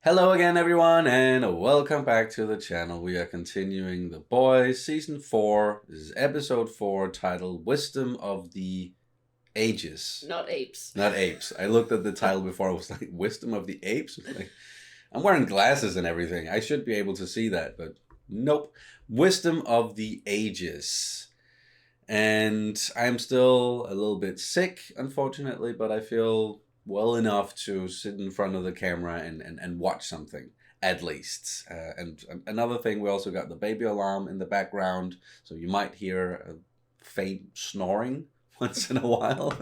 Hello again, everyone, and welcome back to the channel. We are continuing The Boys, Season 4. This is Episode 4, titled Wisdom of the Ages. Not apes. Not apes. I looked at the title before. I was like, Wisdom of the Apes? Like, I'm wearing glasses and everything. I should be able to see that, but nope. Wisdom of the Ages. And I'm still a little bit sick, unfortunately, but I feel well enough to sit in front of the camera and watch something, at least. And another thing, we also got the baby alarm in the background, so you might hear a faint snoring once in a while.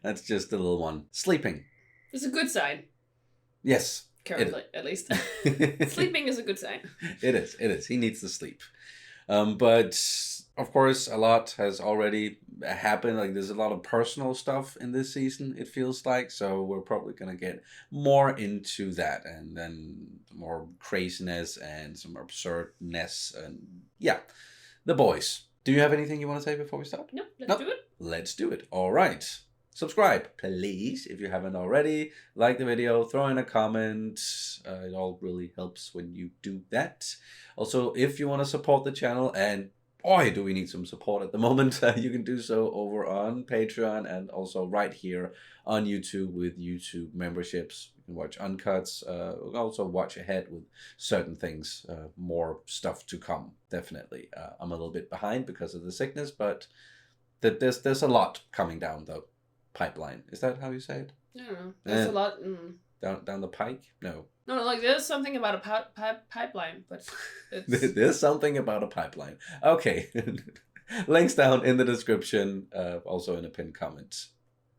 That's just a little one. Sleeping. It's a good sign. Yes. Currently, at least. Sleeping is a good sign. It is. He needs to sleep. But of course, a lot has already happened. Like, there's a lot of personal stuff in this season, it feels like. So we're probably going to get more into that. And then more craziness and some absurdness. And yeah, The Boys. Do you have anything you want to say before we start? No, let's do it. Let's do it. All right. Subscribe, please, if you haven't already. Like the video, throw in a comment. It all really helps when you do that. Also, if you want to support the channel, and boy, do we need some support at the moment, you can do so over on Patreon and also right here on YouTube with YouTube memberships. You can watch uncuts, also watch ahead with certain things, more stuff to come, definitely. I'm a little bit behind because of the sickness, but there's a lot coming down the pipeline. Is that how you say it? I don't know. There's a lot. Down the pike? No. No, like there's something about a pipeline, but it's... There's something about a pipeline. Okay. Links down in the description, also in a pinned comment.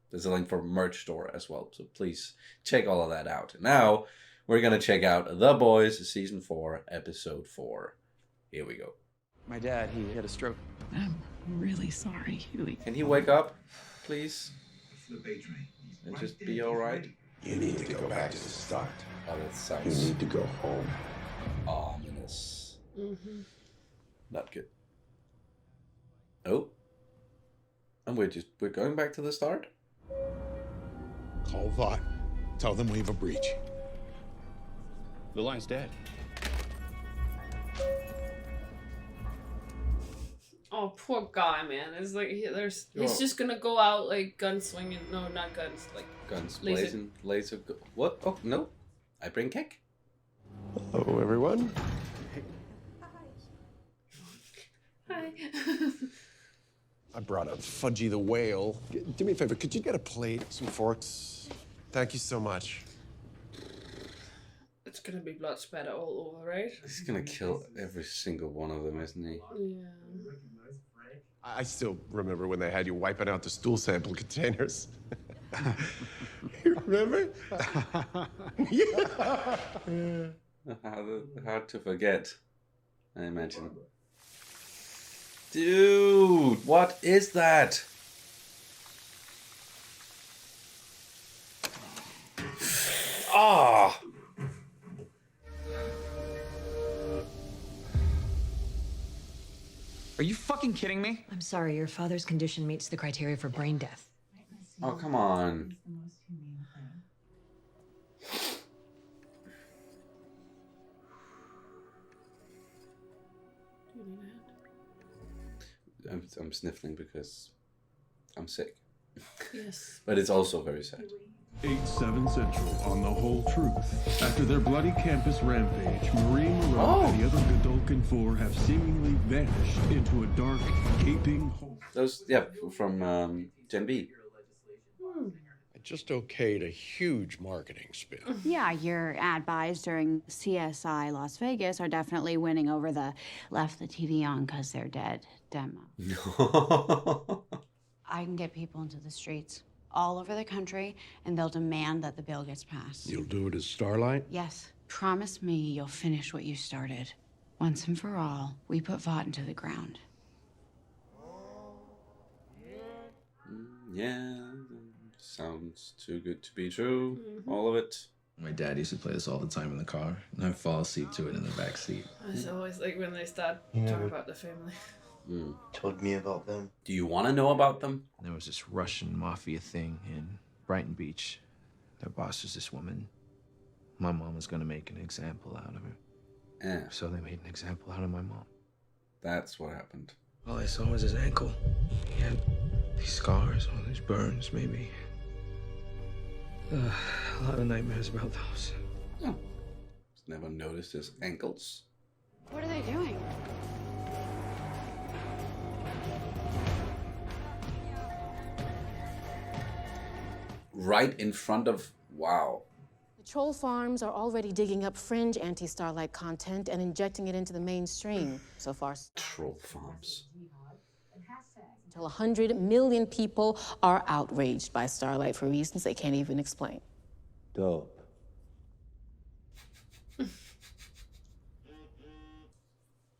There's a link for merch store as well, so please check all of that out. Now, we're going to check out The Boys, Season 4, Episode 4. Here we go. My dad, he had a stroke. I'm really sorry, Huey. Can he wake up, please? And just be alright? You need to go back to the start. Oh, that You sounds need to go home. ominous. Mm-hmm. Not good. Oh. And we're going back to the start? Call Vought. Tell them we have a breach. The line's dead. Oh, poor guy, man. It's like he's just gonna go out like gunslinging. No, not guns. Like Guns blazing, laser. What? Oh no! I bring cake. Hello, everyone. Hi. I brought up Fudgy the Whale. Do me a favor, could you get a plate, some forks? Thank you so much. It's gonna be blood spatter all over, right? He's gonna kill every single one of them, isn't he? Yeah. I still remember when they had you wiping out the stool sample containers. You remember? Yeah. Hard to forget, I imagine. Dude, what is that? Ah! Are you fucking kidding me? I'm sorry, your father's condition meets the criteria for brain death. Oh, come on. I'm sniffling because I'm sick. Yes. But it's also very sad. 8/7 Central on the whole truth. After their bloody campus rampage, Marie Moreau and the other Godolkin Four have seemingly vanished into a dark, gaping hole. Those, yeah, from Gen B. I just okayed a huge marketing spin. Yeah, your ad buys during CSI Las Vegas are definitely winning over the left the TV on because they're dead demo. No. I can get people into the streets all over the country, and they'll demand that the bill gets passed. You'll do it as Starlight? Yes. Promise me you'll finish what you started. Once and for all, we put Vought into the ground. Yeah, sounds too good to be true. All of it. My dad used to play this all the time in the car, and I'd fall asleep to it in the back seat. It's always like when they start talking about the family. Told me about them. Do you want to know about them? There was this Russian mafia thing in Brighton Beach. Their boss was this woman my mom was gonna make an example out of her. Yeah, So they made an example out of my mom. that's what happened. All I saw was his ankle. He had these scars, all these burns, maybe. A lot of nightmares about those. Oh. Never noticed his ankles. What are they doing? Right in front of, wow. The troll farms are already digging up fringe anti-Starlight content and injecting it into the mainstream. So far, Troll farms. until 100 million people are outraged by Starlight for reasons they can't even explain. Dope.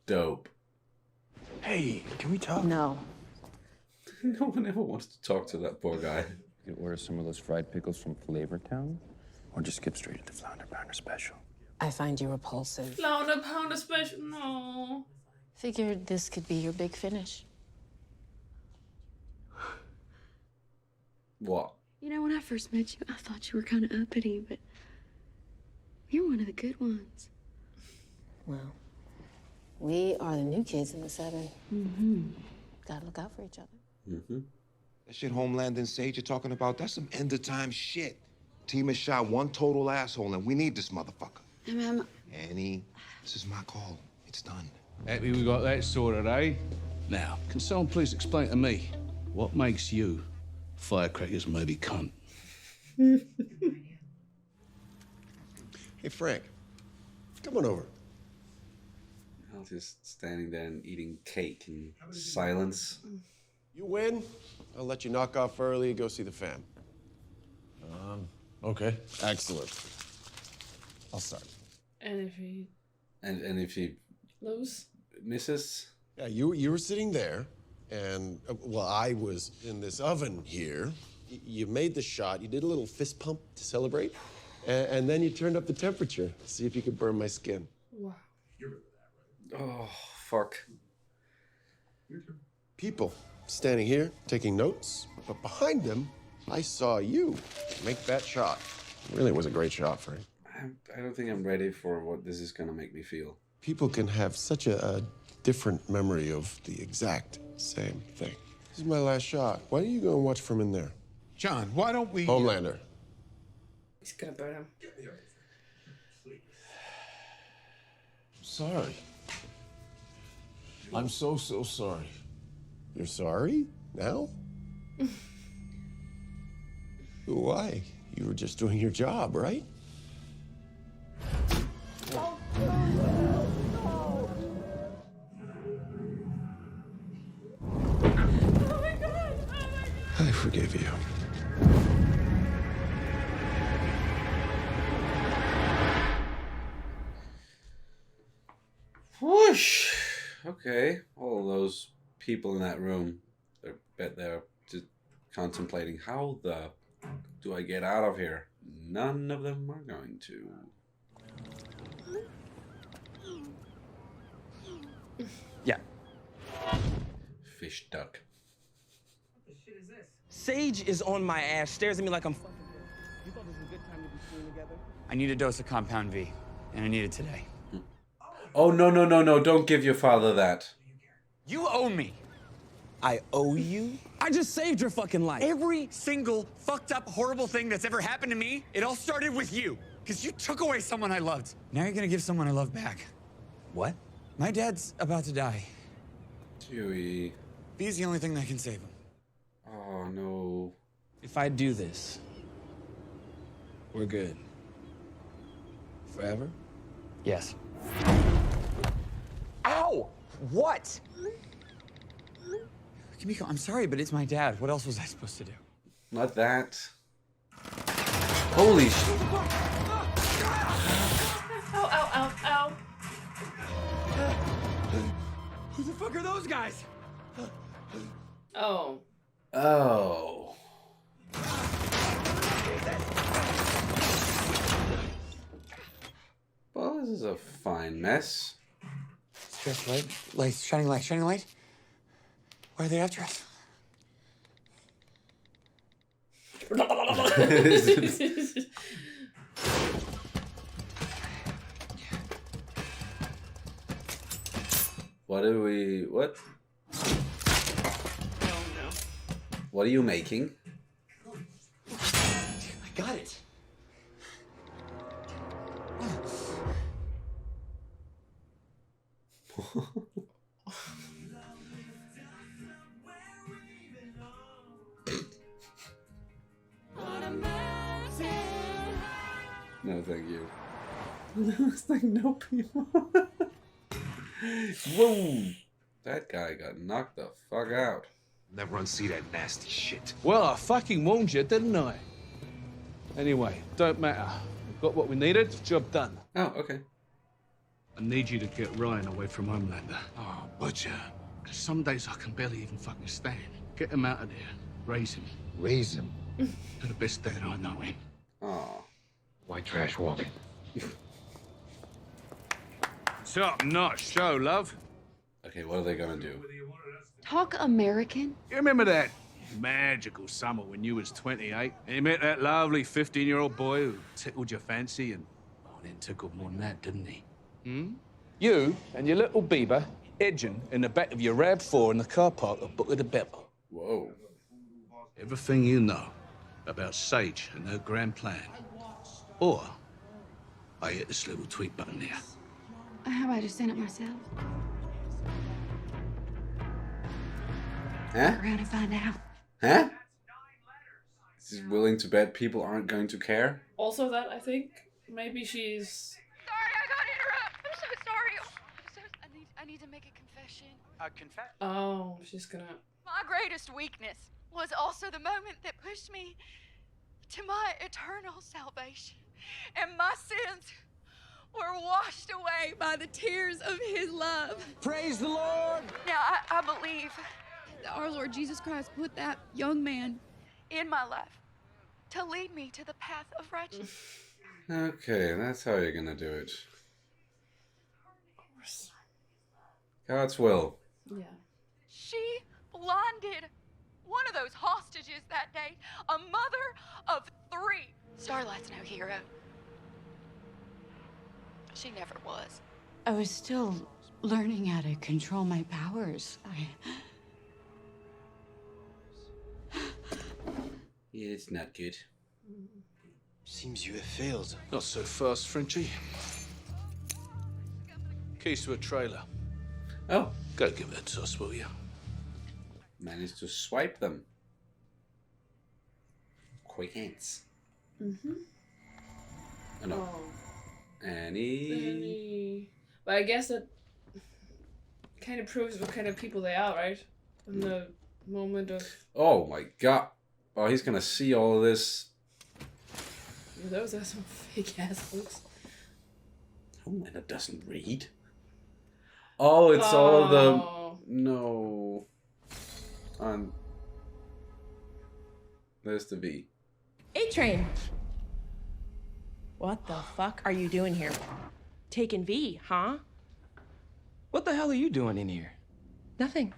Dope. Hey, can we talk? No. No one ever wants to talk to that poor guy. You could order some of those fried pickles from Flavor Town, or just skip straight to the Flounder Pounder special. I find you repulsive. Flounder Pounder special. No. Figured this could be your big finish. What? You know, when I first met you, I thought you were kind of uppity, but you're one of the good ones. Well, we are the new kids in the 7. Mm-hmm. Gotta look out for each other. Mm-hmm. That shit Homelander and Sage are talking about, that's some end-of-time shit. Team has shot one total asshole, and we need this motherfucker. Annie, this is my call. It's done. Happy we got that sorted, eh? Now, can someone please explain to me what makes you Firecrackers maybe cunt? Hey, Frank, come on over. I was just standing there and eating cake in silence. You win, I'll let you knock off early and go see the fam. Okay. Excellent. I'll start. And if he And if he lose? misses? Yeah, you were sitting there, and, well, I was in this oven here. You made the shot, you did a little fist pump to celebrate, and then you turned up the temperature to see if you could burn my skin. Wow. Oh, fuck. People standing here taking notes, but behind them, I saw you make that shot. It really was a great shot, Frank. I don't think I'm ready for what this is gonna make me feel. People can have such a different memory of the exact same thing. This is my last shot. Why don't you go and watch from in there? John, why don't we... Homelander. He's gonna burn him. Sorry. I'm so sorry. You're sorry? Now? Why? You were just doing your job, right? I forgive you. Whoosh! Okay, all those people in that room, I bet they're just contemplating, how the do I get out of here? None of them are going to. Yeah. Fish duck. Sage is on my ass, stares at me like I'm fucking dead. You thought this was a good time to be screwing together? I need a dose of Compound V, and I need it today. Oh, no, don't give your father that. You owe me. I owe you? I just saved your fucking life. Every single fucked up, horrible thing that's ever happened to me, it all started with you. Because you took away someone I loved. Now you're gonna give someone I love back. What? My dad's about to die. Chewie. V's the only thing that can save him. Oh, no. If I do this, we're good. Forever? Yes. Ow! What? Kimiko, I'm sorry, but it's my dad. What else was I supposed to do? Not that. Holy shit. Ow, ow, ow, ow. Who the fuck are those guys? Oh. Oh. Well, this is a fine mess. Stretch light, light, shining light, shining light. Why are they after us? What do we... What? Oh no. What are you making? I got it. No, thank you. It's like no people. Whoa! That guy got knocked the fuck out. Never unsee that nasty shit. Well, I fucking warned you, didn't I? Anyway, don't matter. We've got what we needed, job done. Oh, okay. I need you to get Ryan away from Homelander. Oh, butcher. Some days I can barely even fucking stand. Get him out of there. Raise him. Raise him. You're the best dad I know him. Oh. White trash walking. Top-notch show, love. Okay, what are they gonna do? Talk American? You remember that magical summer when you was 28? And you met that lovely 15-year-old boy who tickled your fancy and... Oh, then tickled more than that, didn't he? Hmm? You and your little Bieber edging in the back of your RAV4 in the car park of Book of the Bevel. Whoa. Everything you know about Sage and her grand plan. Or I hit this little tweet button here. How about I just send it myself? Huh? Go around and find out. Huh? She's willing to bet people aren't going to care? Also that, I think, maybe she's... Sorry, I got interrupted. I'm so sorry. I need to make a confession. A confession? Oh, she's gonna... My greatest weakness was also the moment that pushed me to my eternal salvation. And my sins were washed away by the tears of his love. Praise the Lord! Now, I believe that our Lord Jesus Christ put that young man in my life to lead me to the path of righteousness. Okay, that's how you're gonna do it. God's will. Yeah. She blinded one of those hostages that day, a mother of 3. Starlight's no hero. She never was. I was still learning how to control my powers. Yeah, it's not good. Seems you have failed. Not so fast, Frenchie. Keys to a trailer. Oh. Go give it to us, will you? Managed to swipe them. Quick hands. Mm-hmm. Oh, no. Annie. But I guess that kind of proves what kind of people they are, right? In the moment of... Oh my god. Oh, he's gonna see all of this. Those are some fake ass books. Homelander doesn't read. Oh, it's all the... No. There's the V. A-Train. What the fuck are you doing here? Taking V, huh? What the hell are you doing in here? Nothing.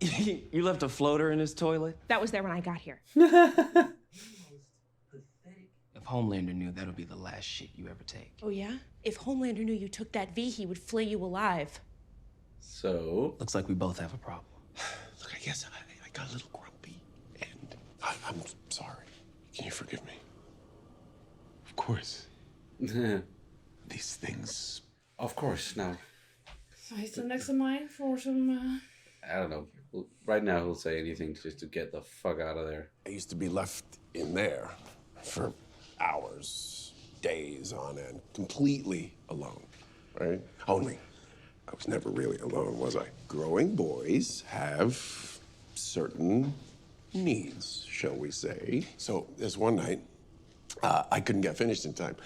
You left a floater in his toilet? That was there when I got here. If Homelander knew, that'll be the last shit you ever take. Oh, yeah? If Homelander knew you took that V, he would flay you alive. So? Looks like we both have a problem. Look, I guess I got a little grumpy, and I'm sorry. Can you forgive me? Of course. These things... Of course, now. So he's the next in line for some... I don't know. Right now he'll say anything just to get the fuck out of there. I used to be left in there for hours, days on end, completely alone, right? Only, I was never really alone, was I? Growing boys have certain needs, shall we say. So this one night, I couldn't get finished in time,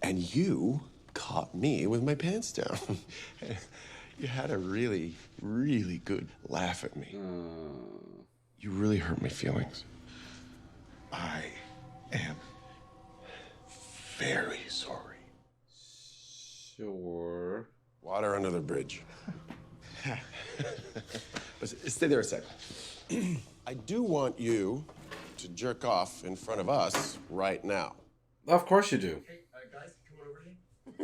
and you caught me with my pants down. You had a really, really good laugh at me. You really hurt my feelings. I am very sorry. Sure. Water under the bridge. But stay there a sec. I do want you to jerk off in front of us right now. Of course you do. Hey, guys, come on over here.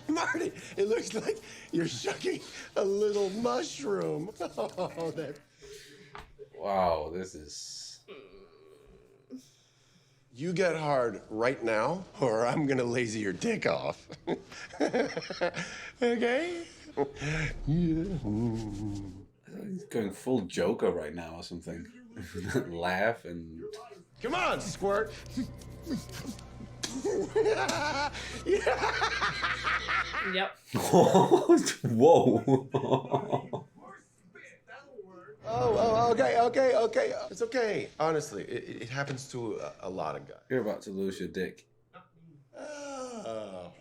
Marty, it looks like you're shucking a little mushroom. Oh, that. Wow, this is... You get hard right now, or I'm gonna lazy your dick off. Okay? Yeah. He's going full Joker right now or something. Laugh and... Come on, squirt. Yep. Whoa. Okay. It's okay. Honestly, it happens to a lot of guys. You're about to lose your dick. Oh.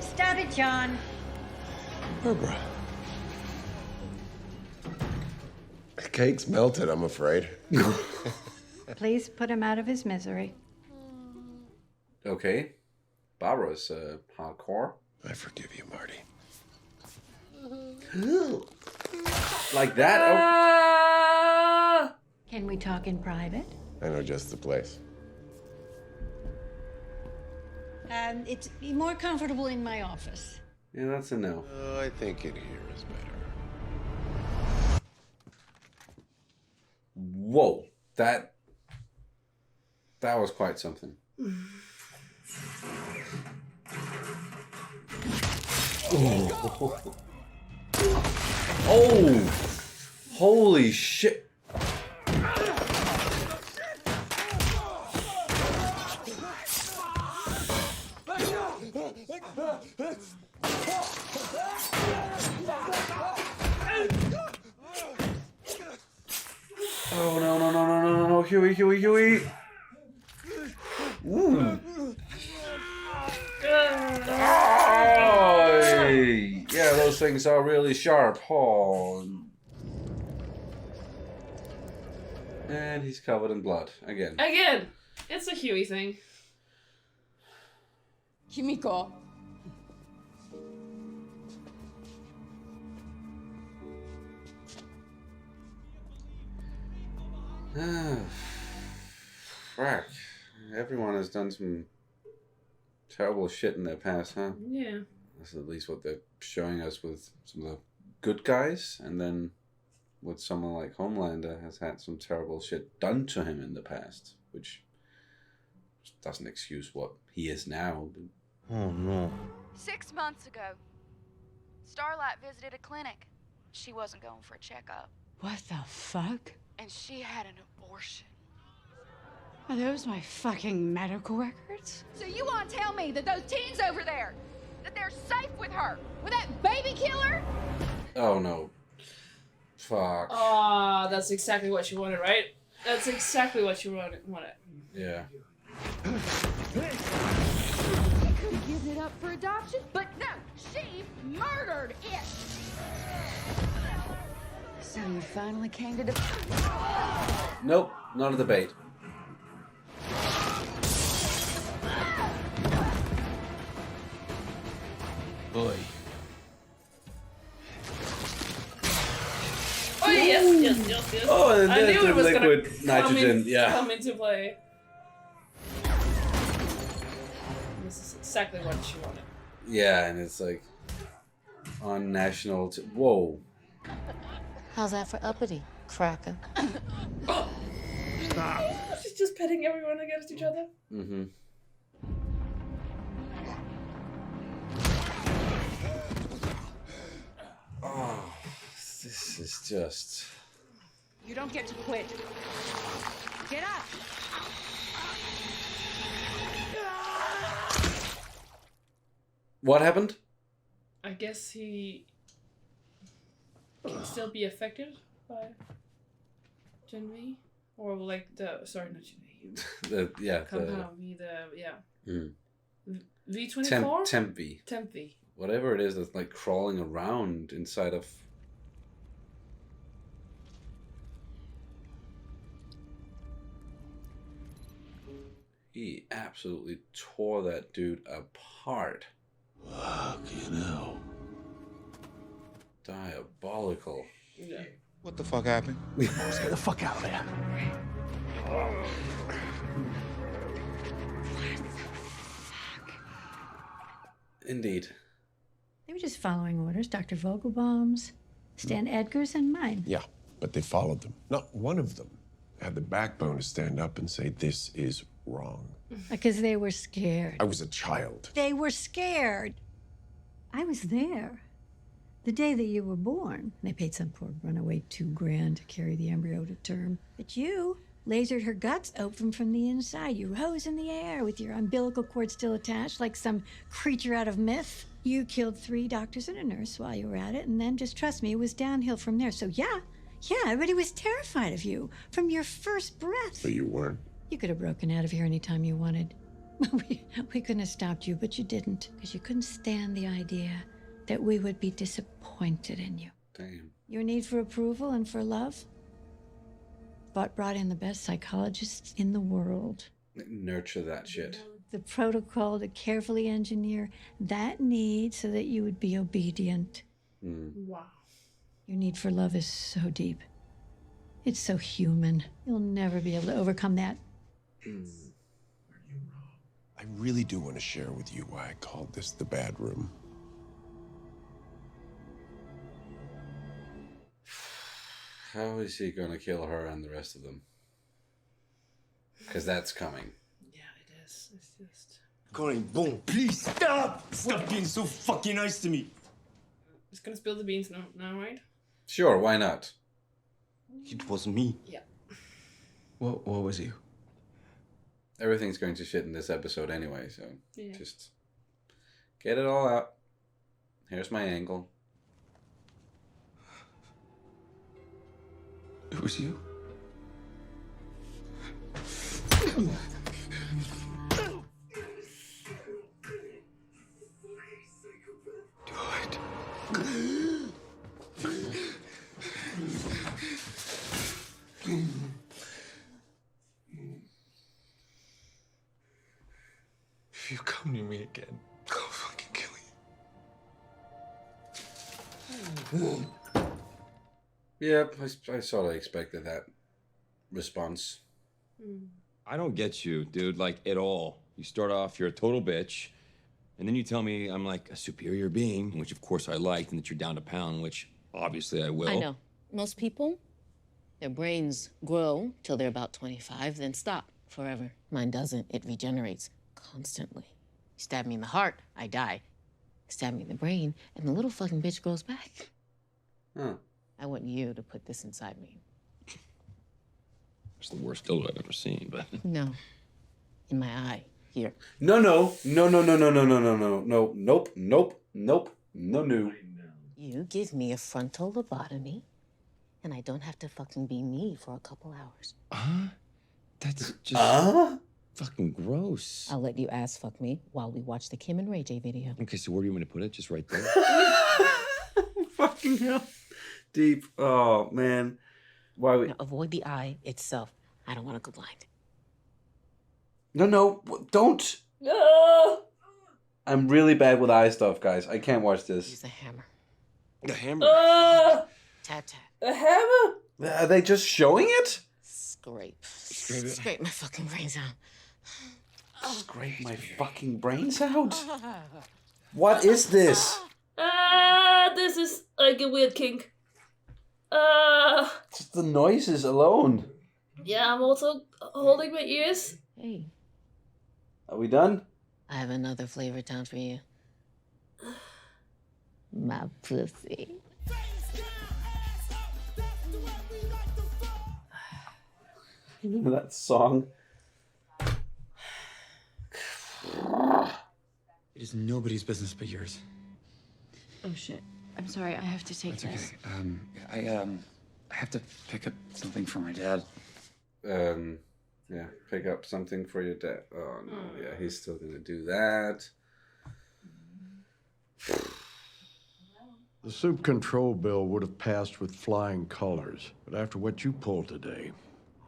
Stop it, John. Barbara. The cake's melted, I'm afraid. Please put him out of his misery. Okay. Barbara's hardcore. I forgive you, Marty. Like that? Oh. Can we talk in private? I know just the place. It's more comfortable in my office. Yeah, that's a no. I think in here is better. Whoa. That was quite something. Oh. Oh. Holy shit. Oh, no, Huey. Ooh. Oh, yeah, those things are really sharp. Oh. And he's covered in blood again. Again! It's a Huey thing. Kimiko. Frack. Everyone has done some terrible shit in their past, huh? Yeah. That's at least what they're showing us with some of the good guys, and then with someone like Homelander has had some terrible shit done to him in the past, which doesn't excuse what he is now. But... Oh, no. 6 months ago, Starlight visited a clinic. She wasn't going for a checkup. What the fuck? And she had an abortion. Are those my fucking medical records? So you want to tell me that those teens over there, that they're safe with her, with that baby killer? Oh no. Fuck. Ah, that's exactly what you wanted, right? That's exactly what you wanted. Yeah. She could have given it up for adoption, but no, she murdered it. So you finally came to Nope, not a debate. Boy. Oh yes. Oh, and I there's knew the it was liquid gonna nitrogen, come into play. This is exactly what she wanted. Yeah, and it's like on national. Whoa. How's that for uppity, cracker? Stop. She's just pitting everyone against each other. Mm-hmm. Oh, this is just... You don't get to quit. Get up! What happened? I guess he can still be affected by Gen V? Or like not Gen V. Compound V, V24? Temp V. Temp V. Whatever it is that's like crawling around inside of... He absolutely tore that dude apart. Fucking hell. Diabolical. Yeah. What the fuck happened? Let's get the fuck out of there. Indeed. They were just following orders. Dr. Vogelbaum's, Stan Edgar's, and mine. Yeah, but they followed them. Not one of them had the backbone to stand up and say, this is wrong. Because they were scared. I was a child. They were scared. I was there. The day that you were born. They paid some poor runaway $2,000 to carry the embryo to term. But you lasered her guts open from the inside. You rose in the air with your umbilical cord still attached like some creature out of myth. You killed 3 doctors and a nurse while you were at it, and then, just trust me, it was downhill from there. So yeah, everybody was terrified of you from your first breath. But you weren't. You could have broken out of here anytime you wanted. We couldn't have stopped you, but you didn't, because you couldn't stand the idea that we would be disappointed in you. Damn. Your need for approval and for love brought in the best psychologists in the world. Nurture that shit. The protocol to carefully engineer that need so that you would be obedient. Wow. Your need for love is so deep. It's so human. You'll never be able to overcome that. I really do want to share with you why I called this the bad room. How is he gonna kill her and the rest of them? Because that's coming. Yeah, it is. It's just... Colin, boom, please stop! Stop being so fucking nice to me. Just gonna spill the beans now, right? Sure, why not? It was me. Yeah. What was you? Everything's going to shit in this episode anyway, so Yeah. just get it all out. Here's my angle. It was you? If you come near me again, I'll fucking kill you. Yep, I sort of expected that response. I don't get you, dude, like, at all. You start off, you're a total bitch, and then you tell me I'm like a superior being, which of course I liked, and that you're down to pound, which obviously I will. I know. Most people, their brains grow till they're about 25, then stop forever. Mine doesn't. It regenerates constantly. You stab me in the heart, I die. Stab me in the brain, and the little fucking bitch grows back. Huh. I want you to put this inside me. It's the worst dildo I've ever seen, but... No. In my eye. Here. No. Nope. No. You give me a frontal lobotomy, and I don't have to fucking be me for a couple hours. That's just... fucking gross. I'll let you ass fuck me while we watch the Kim and Ray J video. Okay, so where do you want me to put it? Just right there? Fucking hell. Deep. Oh, man. Why we... Now, avoid the eye itself. I don't want to go blind. No, don't. I'm really bad with eye stuff, guys. I can't watch this. Use the hammer. The hammer? Tap, tap. A hammer? Are they just showing it? Scrape. Scrape my fucking brains out. Scrape my fucking brains out? What is this? This is like a weird kink. Just the noises alone. Yeah, I'm also holding my ears. Hey. Are we done? I have another flavor town for you. My pussy. You know that song? It is nobody's business but yours. Oh shit. I'm sorry, I have to take this. I have to pick up something for my dad. Yeah, pick up something for your dad. Oh no, yeah, he's still gonna do that. The soup control bill would have passed with flying colors, but after what you pulled today,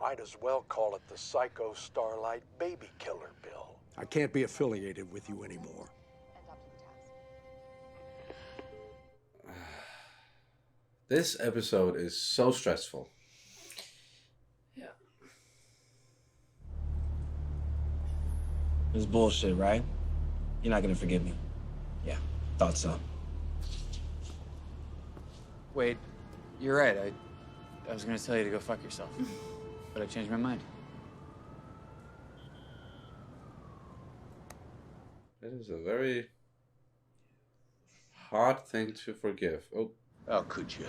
might as well call it the Psycho Starlight Baby Killer Bill. I can't be affiliated with you anymore. This episode is so stressful. Yeah. It was bullshit, right? You're not gonna forgive me. Yeah, thought so. Wait, you're right. I was gonna tell you to go fuck yourself, but I changed my mind. It is a very hard thing to forgive. Oh. How could you?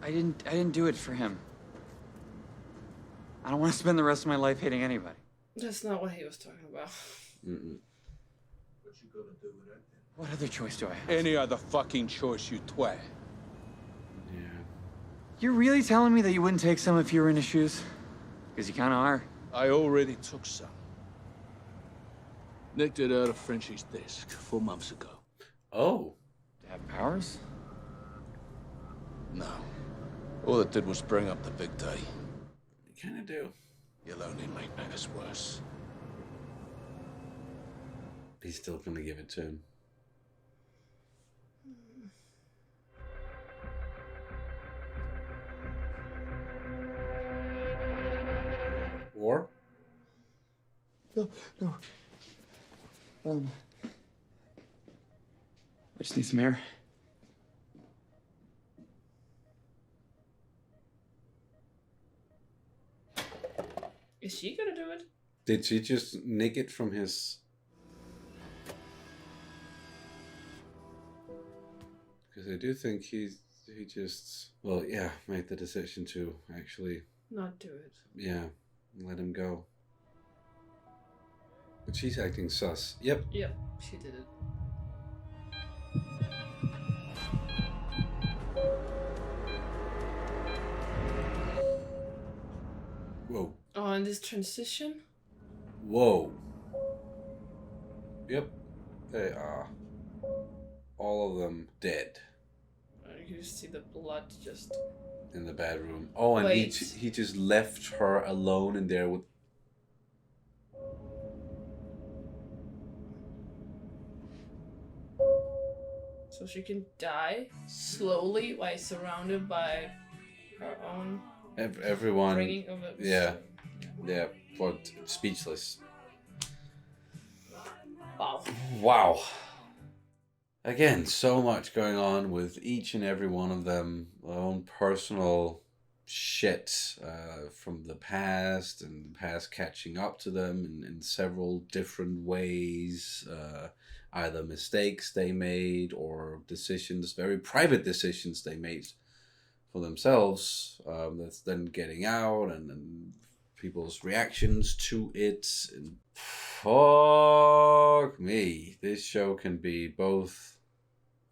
I didn't do it for him. I don't want to spend the rest of my life hating anybody. That's not what he was talking about. Mm-mm. What you gonna do with that? What other choice do I have? Any other fucking choice, you twat. Yeah. You're really telling me that you wouldn't take some if you were in his shoes? Because you kind of are. I already took some. Nicked it out of Frenchie's desk 4 months ago. Oh. To have powers? No. All it did was bring up the big day. You kind of do. You'll only make matters worse. He's still going to give it to him. War? No. I just need some air. Is she gonna do it? Did she just nick it from his... Because I do think he just... Well, yeah, made the decision to actually... Not do it. Yeah, let him go. But she's acting sus. Yep. Yep, she did it. Whoa. Oh, and this transition? Whoa. Yep. They are. All of them dead. You can see the blood just... In the bedroom. Oh, and he just left her alone in there with... So she can die slowly while surrounded by her own... Everyone... bringing of it. Yeah. Yeah, but speechless. Wow. Wow. Again, so much going on with each and every one of them. Their own personal shit from the past, and the past catching up to them in several different ways. Either mistakes they made or decisions, very private decisions they made for themselves. That's then getting out and people's reactions to it. And fuck me. This show can be both,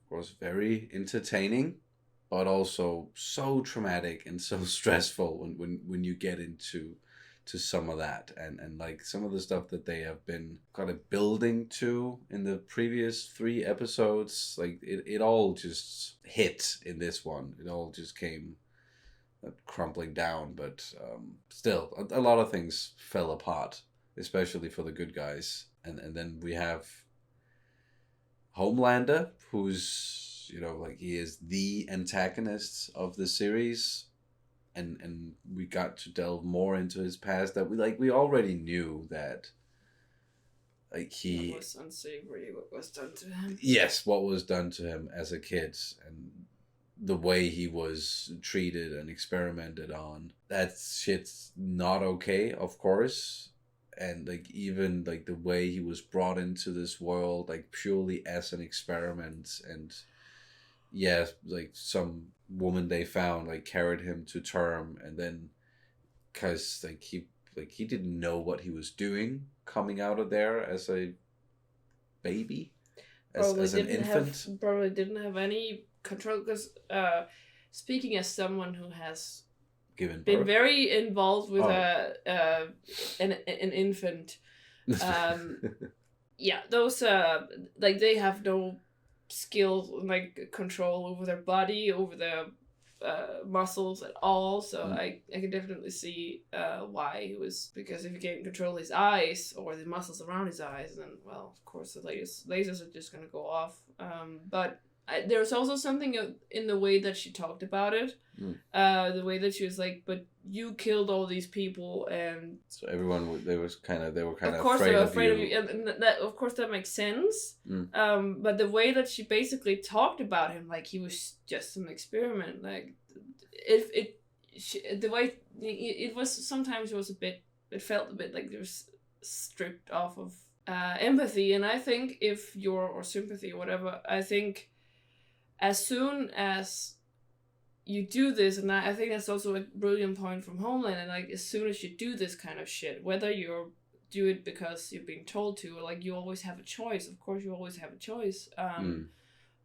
of course, very entertaining, but also so traumatic and so stressful when you get into some of that, and like some of the stuff that they have been kind of building to in the previous 3 episodes, like it all just hit in this one. It all just came crumbling down, but still a lot of things fell apart, especially for the good guys. And then we have Homelander, who's, you know, like, he is the antagonist of the series, and we got to delve more into his past that we already knew that, like, he... What was unsavory, what was done to him. Yes, what was done to him as a kid, and the way he was treated and experimented on. That shit's not okay, of course. And like, even like the way he was brought into this world, like purely as an experiment. And yeah, like some woman they found like carried him to term, and then because like he didn't know what he was doing coming out of there as a baby, as an infant. Probably didn't have any control, because speaking as someone who has been very involved with an infant, yeah, those like, they have no skill, like control over their body, over their muscles at all. So I can definitely see why he was, because if you can't control his eyes or the muscles around his eyes, then, well, of course the lasers are just gonna go off. But there was also something in the way that she talked about it. The way that she was like, but you killed all these people, and so everyone they were kind of of course they were afraid of you, and that of course that makes sense. But the way that she basically talked about him, like he was just an experiment, like the way it was, sometimes it felt a bit like it was stripped off of empathy, and I think or sympathy or whatever, I think as soon as you do this, and I think that's also a brilliant point from Homelander, like as soon as you do this kind of shit, whether you do it because you're being told to, or like you always have a choice, of course you always have a choice,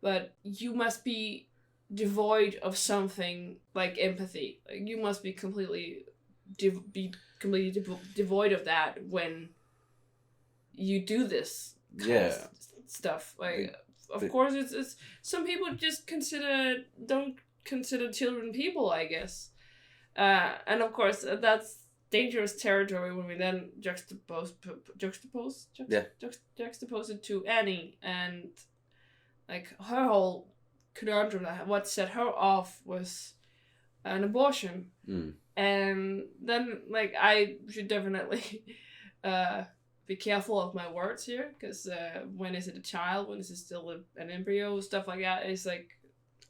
but you must be devoid of something like empathy. Like you must be completely devoid of that when you do this kind of stuff. Like of course it's some people just don't consider children people, I guess, and of course that's dangerous territory when we then juxtapose it to Annie, and like her whole conundrum, what set her off was an abortion. And then like I should definitely be careful of my words here, because when is it a child, when is it still an embryo, stuff like that, is like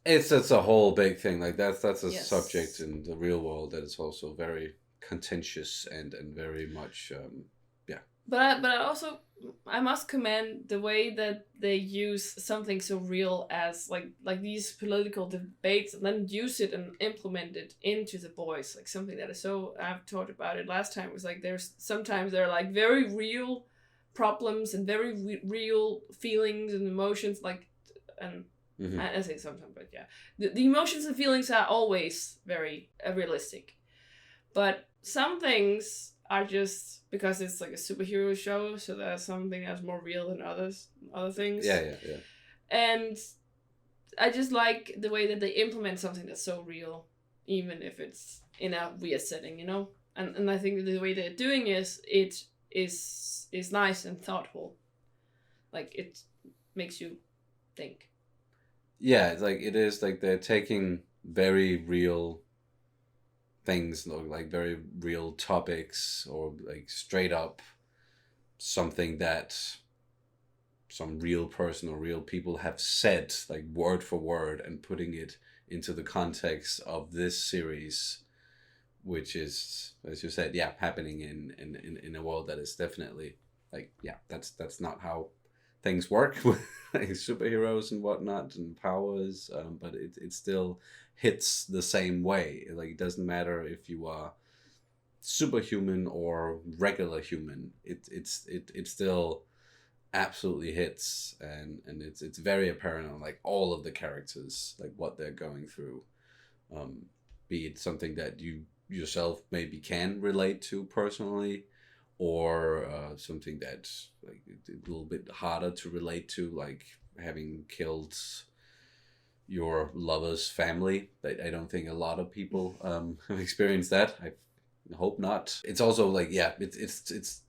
it's a whole big thing. Like that's a subject in the real world that is also very contentious and very much But I also must commend the way that they use something so real as like these political debates, and then use it and implement it into the boys, like something that is so, I've talked about it last time, was like sometimes there are like very real problems and very real feelings and emotions, like, and I say sometimes, but yeah, the emotions and feelings are always very realistic, but some things are just because it's like a superhero show, so there's something that's more real than other things. Yeah. And I just like the way that they implement something that's so real, even if it's in a weird setting, you know. And I think the way they're doing is nice and thoughtful. Like it makes you think. Yeah, it's like it is like they're taking very real things, like very real topics, or like straight up something that some real person or real people have said, like word for word, and putting it into the context of this series, which is, as you said, happening in a world that is definitely like, that's not how things work with like superheroes and whatnot and powers, but it still hits the same way. Like it doesn't matter if you are superhuman or regular human, it still absolutely hits, and it's very apparent on like all of the characters, like what they're going through, be it something that you yourself maybe can relate to personally, or something that's like a little bit harder to relate to, like having killed your lover's family. I don't think a lot of people have experienced that. I hope not. It's also like, it's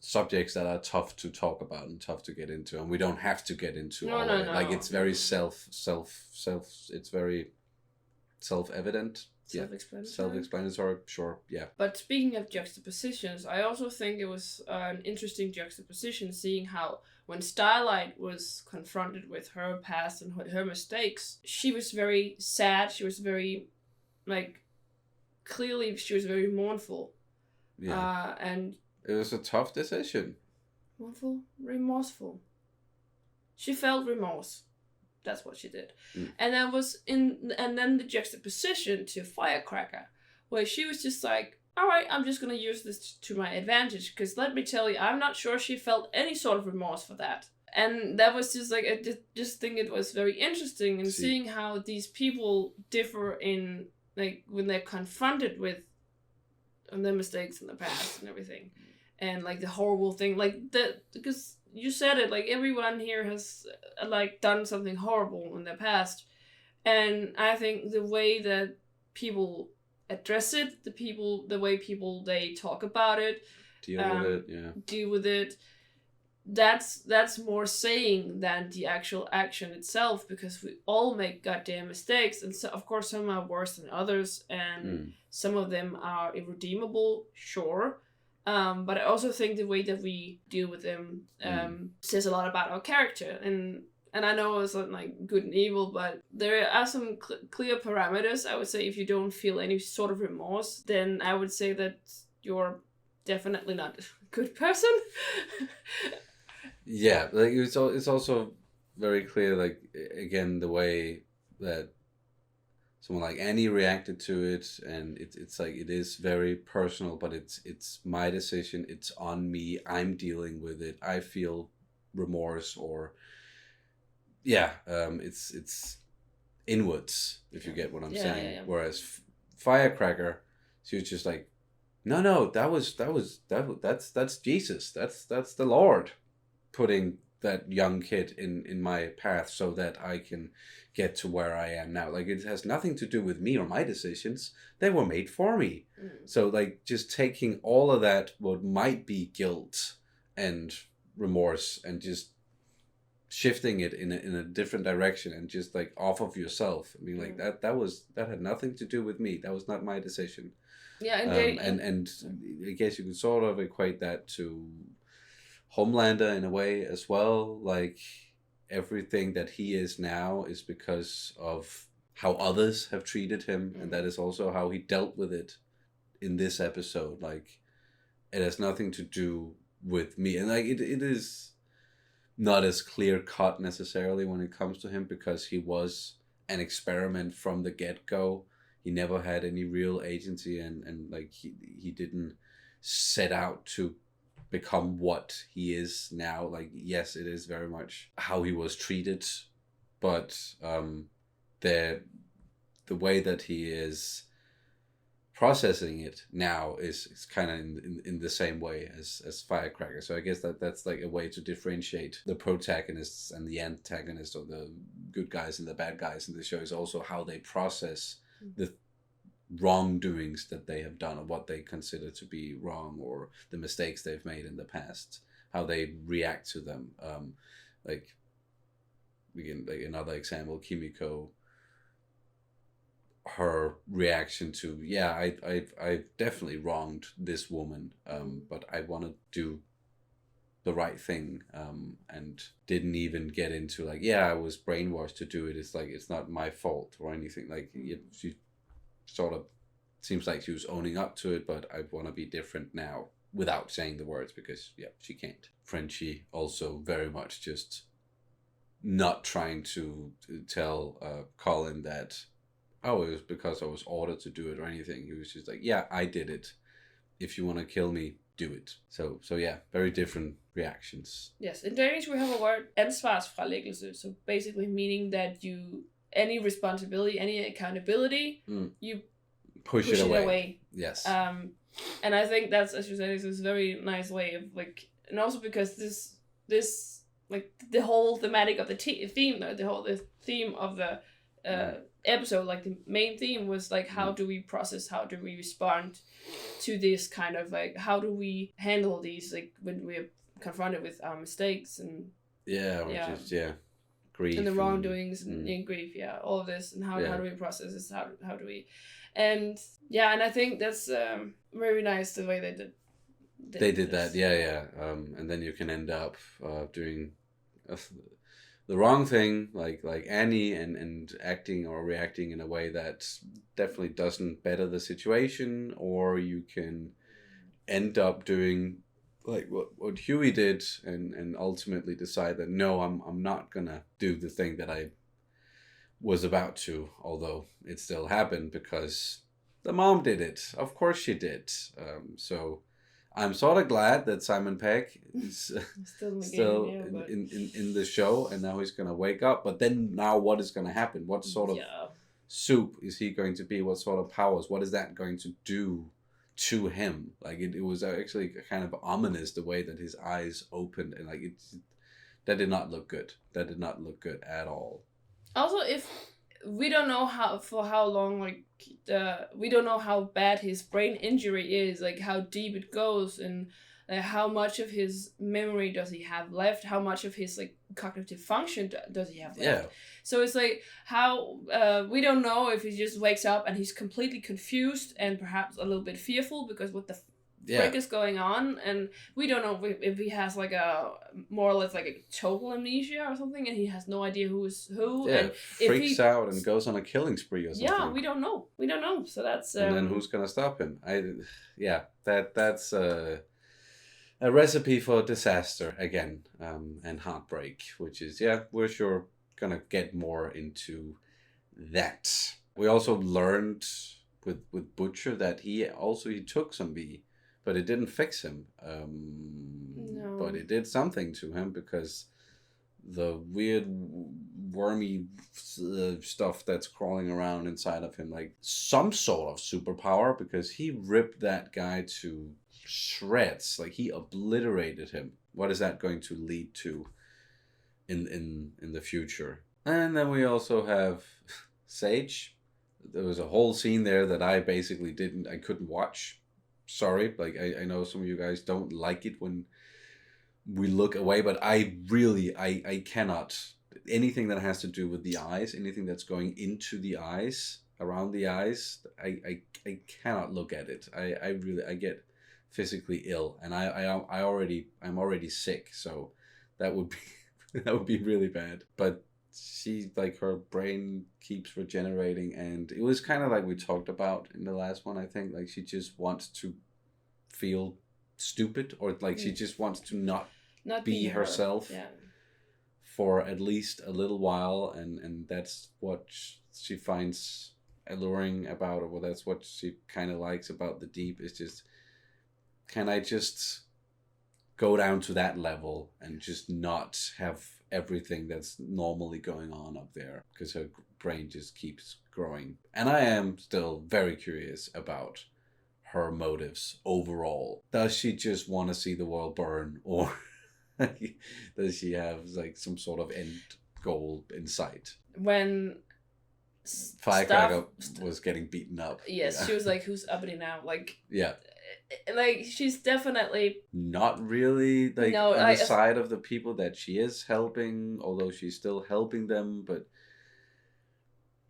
subjects that are tough to talk about and tough to get into, and we don't have to get into all of it. Like it's very it's very self-evident. Self-explanatory, sure, yeah. But speaking of juxtapositions, I also think it was an interesting juxtaposition, seeing how when Starlight was confronted with her past and her mistakes, she was very sad. She was very, like, clearly she was very mournful. Yeah. And it was a tough decision. Mournful? Remorseful. She felt remorse. That's what she did. And that was and then the juxtaposition to Firecracker, where she was just like, all right, I'm just going to use this to my advantage, because let me tell you, I'm not sure she felt any sort of remorse for that. And that was just like, I just think it was very interesting, and seeing how these people differ in, like, when they're confronted with their mistakes in the past and everything. And like the horrible thing, like that, because you said it, like everyone here has like done something horrible in their past, and I think the way that people address it, the way people they talk about it, deal with it, that's more saying than the actual action itself, because we all make goddamn mistakes, and so of course some are worse than others, and some of them are irredeemable, sure. But I also think the way that we deal with them says a lot about our character, and I know it's not like good and evil, but there are some clear parameters. I would say if you don't feel any sort of remorse, then I would say that you're definitely not a good person. Yeah, like it's also very clear, like again, the way that someone like Annie reacted to it, and it's like it is very personal, but it's my decision, it's on me, I'm dealing with it, I feel remorse, or it's inwards, if you get what I'm saying. Yeah. Whereas Firecracker, she was just like, no, that's Jesus, that's the Lord putting that young kid in my path so that I can get to where I am now. Like, it has nothing to do with me or my decisions. They were made for me. So like just taking all of that, what might be guilt and remorse, and just shifting it in a different direction, and just like off of yourself. I mean, like that had nothing to do with me. That was not my decision. Yeah, and I guess you could sort of equate that to Homelander in a way as well. Like, everything that he is now is because of how others have treated him, and that is also how he dealt with it in this episode. Like, it has nothing to do with me, and like it is not as clear cut necessarily when it comes to him, because he was an experiment from the get-go. He never had any real agency, and like he didn't set out to become what he is now. Like, yes, it is very much how he was treated, but the way that he is processing it now is kind of in the same way as Firecracker. So I guess that's like a way to differentiate the protagonists and the antagonists, or the good guys and the bad guys in the show, is also how they process the wrongdoings that they have done, or what they consider to be wrong, or the mistakes they've made in the past, how they react to them. Like, another example, Kimiko, her reaction to, I've definitely wronged this woman, but I want to do the right thing, and didn't even get into like, I was brainwashed to do it. It's like, it's not my fault or anything. Like, she sort of seems like she was owning up to it, but I want to be different now, without saying the words, because she can't. Frenchie also very much just not trying to tell Colin that, it was because I was ordered to do it or anything. He was just like, I did it. If you want to kill me, do it. So very different reactions. Yes, in Danish we have a word, ansvarsfralæggelse, so basically meaning that any responsibility, any accountability, you push it away. Yes. And I think that's, as you said, is a very nice way of like, and also because this like the whole thematic of the theme, the theme of the episode, like the main theme was like, how do we process, how do we respond to this kind of like, how do we handle these, like when we're confronted with our mistakes and grief and the wrongdoings and grief, all of this, and how do we process this, how do we, and I think that's very nice the way they did that. And then you can end up doing the wrong thing, like Annie, and acting or reacting in a way that definitely doesn't better the situation, or you can end up doing like what Huey did, and ultimately decide that no, I'm not gonna do the thing that I was about to, although it still happened because the mom did it. Of course she did. So I'm sort of glad that Simon Pegg is still in the show, and now he's going to wake up. But then now what is going to happen? What sort of soup is he going to be? What sort of powers? What is that going to do to him? Like, it was actually kind of ominous, the way that his eyes opened, and like that did not look good. That did not look good at all. Also, if we don't know how long, like we don't know how bad his brain injury is, like how deep it goes, and how much of his memory does he have left? How much of his like cognitive function does he have left? Yeah. So it's like how we don't know if he just wakes up and he's completely confused and perhaps a little bit fearful because what the frick is going on, and we don't know if he has like a more or less like a total amnesia or something, and he has no idea who is who. Yeah, and freaks out and goes on a killing spree or something. Yeah, we don't know. So that's and then who's gonna stop him? That's a recipe for disaster again, and heartbreak, which is we're sure gonna get more into that. We also learned with Butcher that he took some V, but it didn't fix him. No. But it did something to him because the weird wormy stuff that's crawling around inside of him, like some sort of superpower, because he ripped that guy to shreds. Like he obliterated him. What is that going to lead to in the future? And then we also have Sage. There was a whole scene there that I basically I couldn't watch. Sorry, like I know some of you guys don't like it when we look away, but I cannot. Anything that has to do with the eyes, anything that's going into the eyes, around the eyes, I cannot look at it. I get physically ill, and I'm already sick, so that would be that would be really bad. But she, like, her brain keeps regenerating, and it was kind of like we talked about in the last one, I think. Like, she just wants to feel stupid, or like she just wants to not be herself for at least a little while, and that's what she finds alluring about it. Well, that's what she kind of likes about the deep, is just, can I just go down to that level and just not have everything that's normally going on up there, because her brain just keeps growing. And I am still very curious about her motives overall. Does she just want to see the world burn, or does she have like some sort of end goal in sight? When Firecracker was getting beaten up. Yes, she was like, who's uppity now? Like, yeah. Like, she's definitely not really like on the side of the people that she is helping, although she's still helping them. But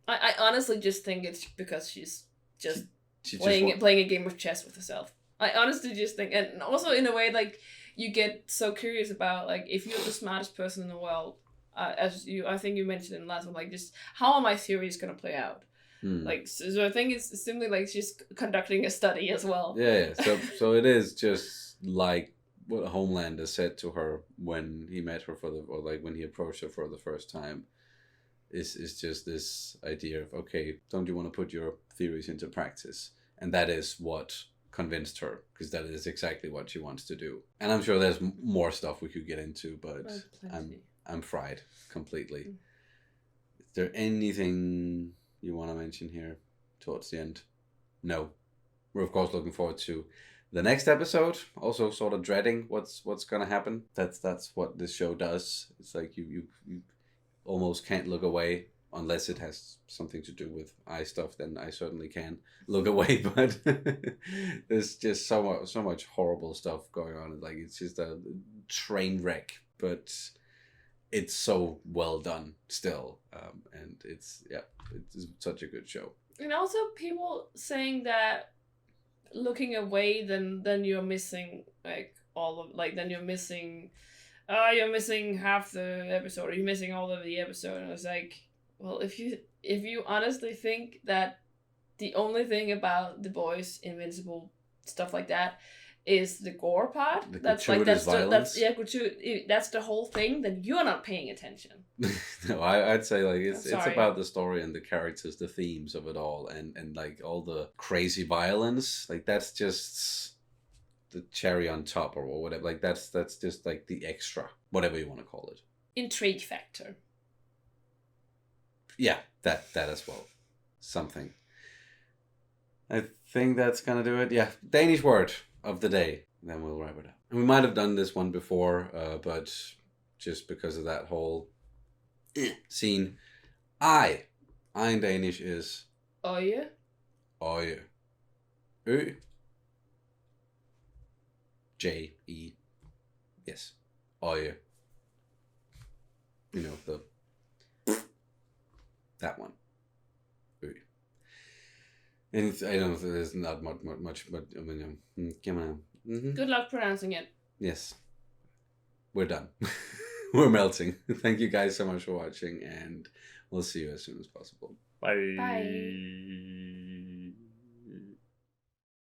I honestly just think it's because she's just she playing a game of chess with herself. I honestly just think, and also in a way, like, you get so curious about, like, if you're the smartest person in the world, I think you mentioned in the last one, like, just how are my theories gonna play out? Like, so I think it's simply like she's conducting a study as well. Yeah. So it is just like what Homelander said to her when he met her when he approached her for the first time. Is just this idea of, okay, don't you want to put your theories into practice? And that is what convinced her, because that is exactly what she wants to do. And I'm sure there's more stuff we could get into, but I'm fried completely. Is there anything you want to mention here towards the end? No. We're of course looking forward to the next episode. Also sort of dreading what's gonna happen. That's what this show does. It's like you almost can't look away unless it has something to do with eye stuff. Then I certainly can look away. But there's just so much horrible stuff going on. Like, it's just a train wreck, but it's so well done still, and it's such a good show. And also people saying that looking away, then you're missing like all of, like, then you're missing half the episode, or you're missing all of the episode. And I was like, well, if you honestly think that the only thing about The Boys, Invincible, stuff like that is the gore part, that's the whole thing, then you're not paying attention. No, I'd say, like, it's about the story and the characters, the themes of it all, and like all the crazy violence. Like, that's just the cherry on top, or whatever. Like, that's just like the extra, whatever you want to call it. Intrigue factor. Yeah, that as well. Something. I think that's gonna do it. Yeah, Danish word of the day. And then we'll wrap it up. And we might have done this one before, but just because of that whole scene. I in Danish is Øje. Øje. Ø. J-E. Yes. Øje. You know, that one. Ø. And I don't know if there's not much, but I mean, come on. Good luck pronouncing it. Yes. We're done. We're melting. Thank you guys so much for watching, and we'll see you as soon as possible. Bye. Bye.